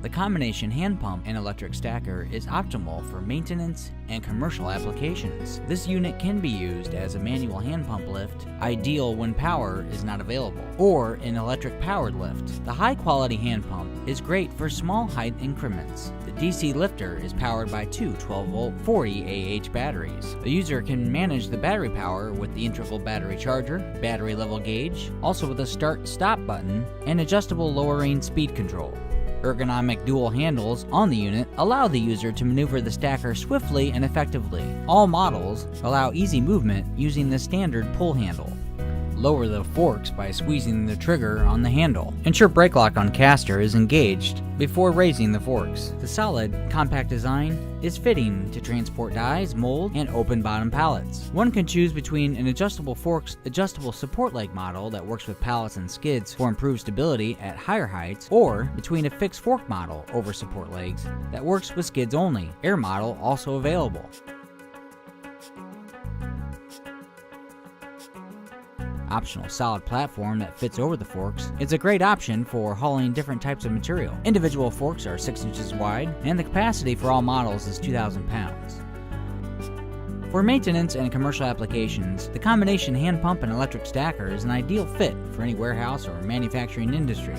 The combination hand pump and electric stacker is optimal for maintenance and commercial applications. This unit can be used as a manual hand pump lift, ideal when power is not available, or an electric powered lift. The high quality hand pump is great for small height increments. The DC lifter is powered by two 12-volt 40 AH batteries. The user can manage the battery power with the integral battery charger, battery level gauge, also with a start-stop button, and adjustable lowering speed control. Ergonomic dual handles on the unit allow the user to maneuver the stacker swiftly and effectively. All models allow easy movement using the standard pull handle. Lower the forks by squeezing the trigger on the handle. Ensure brake lock on caster is engaged before raising the forks. The solid, compact design is fitting to transport dies, mold, and open bottom pallets. One can choose between an adjustable forks, adjustable support leg model that works with pallets and skids for improved stability at higher heights, or between a fixed fork model over support legs that works with skids only. Air model also available. Optional solid platform that fits over the forks is a great option for hauling different types of material. Individual forks are 6 inches wide, and the capacity for all models is 2,000 pounds. For maintenance and commercial applications, the combination hand pump and electric stacker is an ideal fit for any warehouse or manufacturing industry.